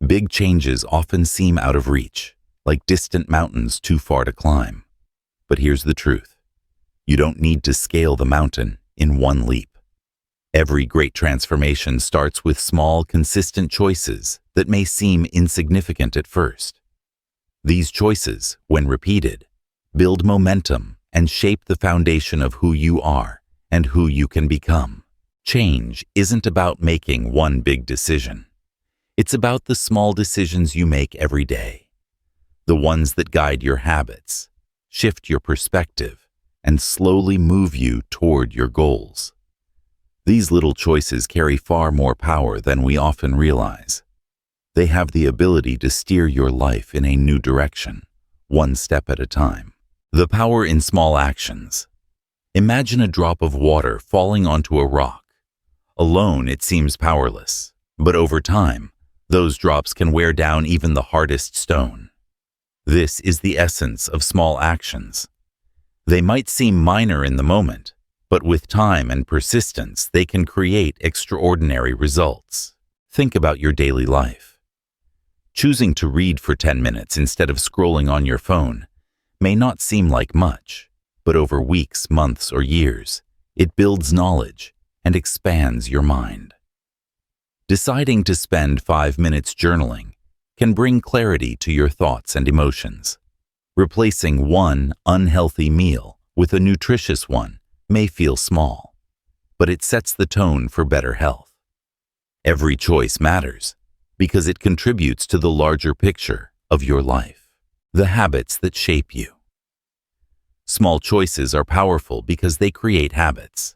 Big changes often seem out of reach, like distant mountains too far to climb. But here's the truth. You don't need to scale the mountain in one leap. Every great transformation starts with small, consistent choices that may seem insignificant at first. These choices, when repeated, build momentum and shape the foundation of who you are and who you can become. Change isn't about making one big decision. It's about the small decisions you make every day, the ones that guide your habits, shift your perspective, and slowly move you toward your goals. These little choices carry far more power than we often realize. They have the ability to steer your life in a new direction, one step at a time. The power in small actions. Imagine a drop of water falling onto a rock. Alone, it seems powerless, but over time, those drops can wear down even the hardest stone. This is the essence of small actions. They might seem minor in the moment, but with time and persistence, they can create extraordinary results. Think about your daily life. Choosing to read for 10 minutes instead of scrolling on your phone may not seem like much, but over weeks, months, or years, it builds knowledge and expands your mind. Deciding to spend 5 minutes journaling can bring clarity to your thoughts and emotions. Replacing one unhealthy meal with a nutritious one may feel small, but it sets the tone for better health. Every choice matters because it contributes to the larger picture of your life, the habits that shape you. Small choices are powerful because they create habits.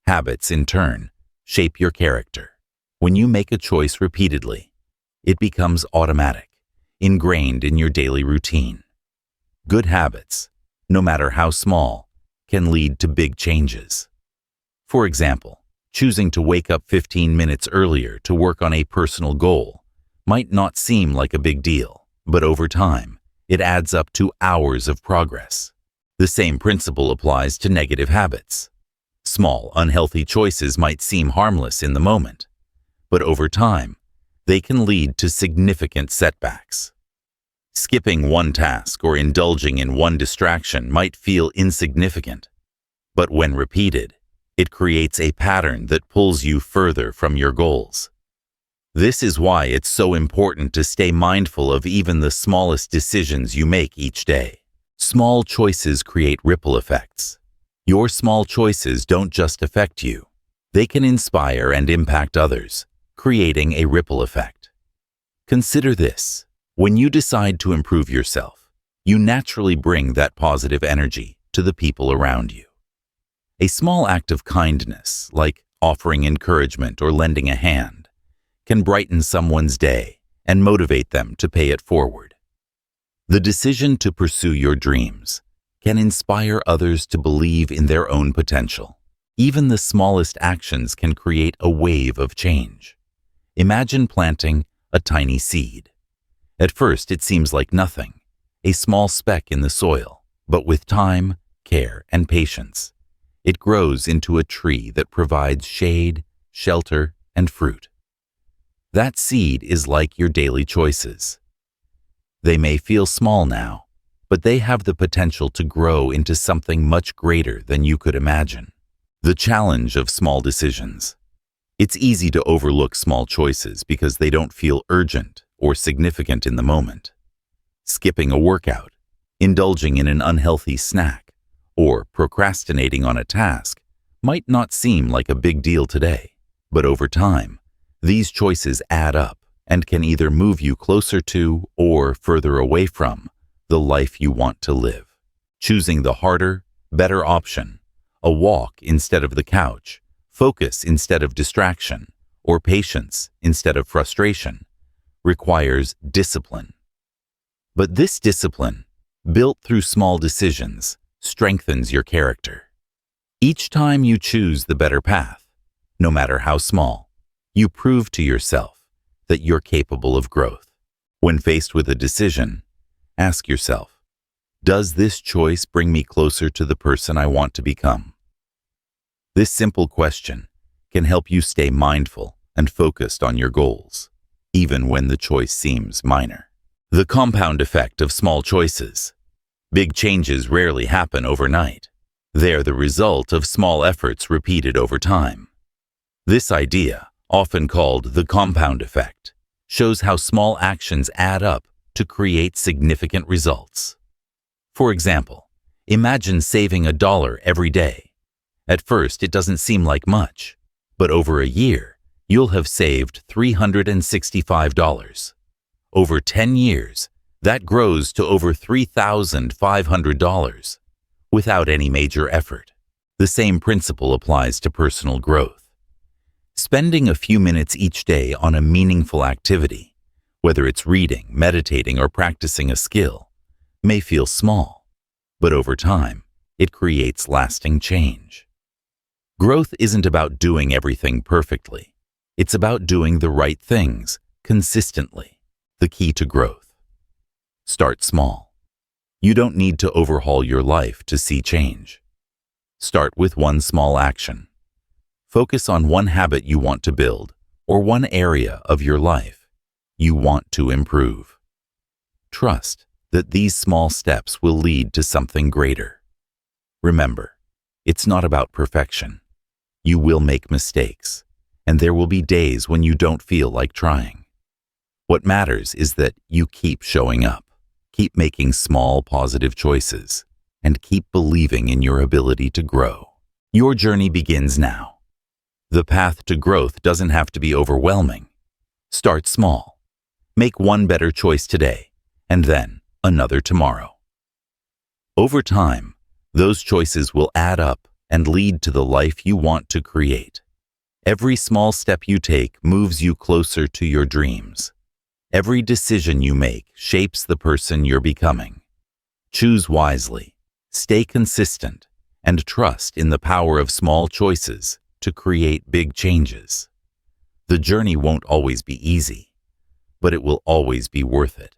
Habits, in turn, shape your character. When you make a choice repeatedly, it becomes automatic, ingrained in your daily routine. Good habits, no matter how small, can lead to big changes. For example, choosing to wake up 15 minutes earlier to work on a personal goal might not seem like a big deal, but over time, it adds up to hours of progress. The same principle applies to negative habits. Small, unhealthy choices might seem harmless in the moment, but over time, they can lead to significant setbacks. Skipping one task or indulging in one distraction might feel insignificant, but when repeated, it creates a pattern that pulls you further from your goals. This is why it's so important to stay mindful of even the smallest decisions you make each day. Small choices create ripple effects. Your small choices don't just affect you. They can inspire and impact others, creating a ripple effect. Consider this. When you decide to improve yourself, you naturally bring that positive energy to the people around you. A small act of kindness, like offering encouragement or lending a hand, can brighten someone's day and motivate them to pay it forward. The decision to pursue your dreams can inspire others to believe in their own potential. Even the smallest actions can create a wave of change. Imagine planting a tiny seed. At first, it seems like nothing, a small speck in the soil, but with time, care, and patience, it grows into a tree that provides shade, shelter, and fruit. That seed is like your daily choices. They may feel small now, but they have the potential to grow into something much greater than you could imagine. The challenge of small decisions. It's easy to overlook small choices because they don't feel urgent or significant in the moment. Skipping a workout, indulging in an unhealthy snack, or procrastinating on a task might not seem like a big deal today, but over time, these choices add up and can either move you closer to or further away from the life you want to live. Choosing the harder, better option, a walk instead of the couch, focus instead of distraction, or patience instead of frustration, requires discipline. But this discipline, built through small decisions, strengthens your character. Each time you choose the better path, no matter how small, you prove to yourself that you're capable of growth. When faced with a decision, ask yourself, does this choice bring me closer to the person I want to become? This simple question can help you stay mindful and focused on your goals. even when the choice seems minor. The compound effect of small choices. Big changes rarely happen overnight. They are the result of small efforts repeated over time. This idea, often called the compound effect, shows how small actions add up to create significant results. For example, imagine saving $1 every day. At first, it doesn't seem like much, but over a year, you'll have saved $365. Over 10 years, that grows to over $3,500 without any major effort. The same principle applies to personal growth. Spending a few minutes each day on a meaningful activity, whether it's reading, meditating, or practicing a skill, may feel small, but over time, it creates lasting change. Growth isn't about doing everything perfectly. It's about doing the right things consistently. The key to growth. Start small. You don't need to overhaul your life to see change. Start with one small action. Focus on one habit you want to build or one area of your life you want to improve. Trust that these small steps will lead to something greater. Remember, it's not about perfection. You will make mistakes, and there will be days when you don't feel like trying. What matters is that you keep showing up, keep making small positive choices, and keep believing in your ability to grow. Your journey begins now. The path to growth doesn't have to be overwhelming. Start small. Make one better choice today, and then another tomorrow. Over time, those choices will add up and lead to the life you want to create. Every small step you take moves you closer to your dreams. Every decision you make shapes the person you're becoming. Choose wisely, stay consistent, and trust in the power of small choices to create big changes. The journey won't always be easy, but it will always be worth it.